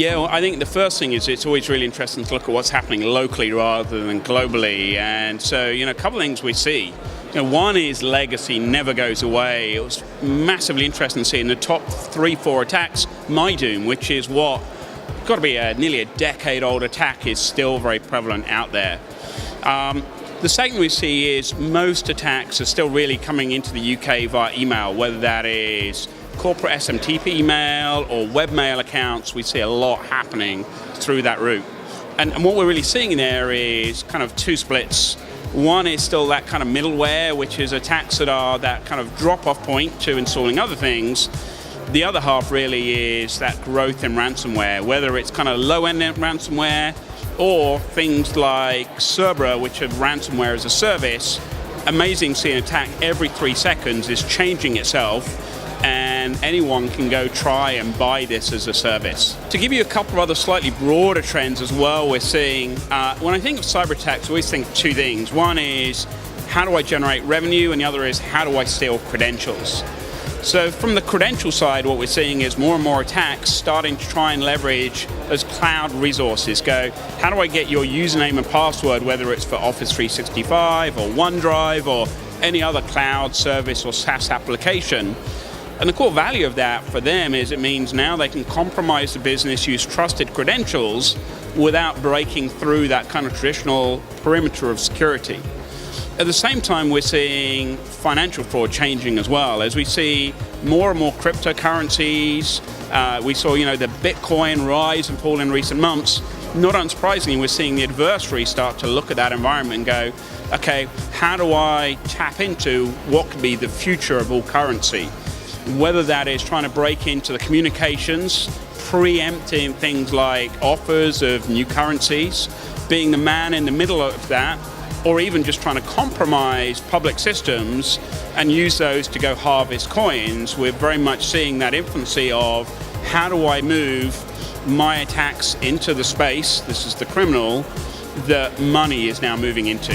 Yeah, well, I think the first thing is it's always really interesting to look at what's happening locally rather than globally. And so, a couple of things we see. One is legacy never goes away. It was massively interesting to see in the top 3-4 attacks, MyDoom, which is what got to be nearly a decade-old attack, is still very prevalent out there. The second we see is most attacks are still really coming into the UK via email, whether that is corporate SMTP email or webmail accounts. We see a lot happening through that route. And what we're really seeing there is kind of two splits. One is still that kind of middleware, which is attacks that are that kind of drop-off point to installing other things. The other half really is that growth in ransomware, whether it's kind of low-end ransomware or things like Cerberus, which are ransomware as a service. Amazing to see an attack every 3 seconds is changing itself, and anyone can go try and buy this as a service. To give you a couple of other slightly broader trends as well, we're seeing, when I think of cyber attacks, I always think two things. One is, how do I generate revenue? And the other is, how do I steal credentials? So from the credential side, what we're seeing is more and more attacks starting to try and leverage those cloud resources. Go, how do I get your username and password, whether it's for Office 365 or OneDrive or any other cloud service or SaaS application? And the core value of that for them is it means now they can compromise the business, use trusted credentials without breaking through that kind of traditional perimeter of security. At the same time, we're seeing financial fraud changing as well. As we see more and more cryptocurrencies, we saw the Bitcoin rise and fall in recent months. Not unsurprisingly, we're seeing the adversaries start to look at that environment and go, okay, how do I tap into what could be the future of all currency? Whether that is trying to break into the communications, preempting things like offers of new currencies, being the man in the middle of that, or even just trying to compromise public systems and use those to go harvest coins. We're very much seeing that infancy of how do I move my attacks into the space, this is the criminal, that money is now moving into.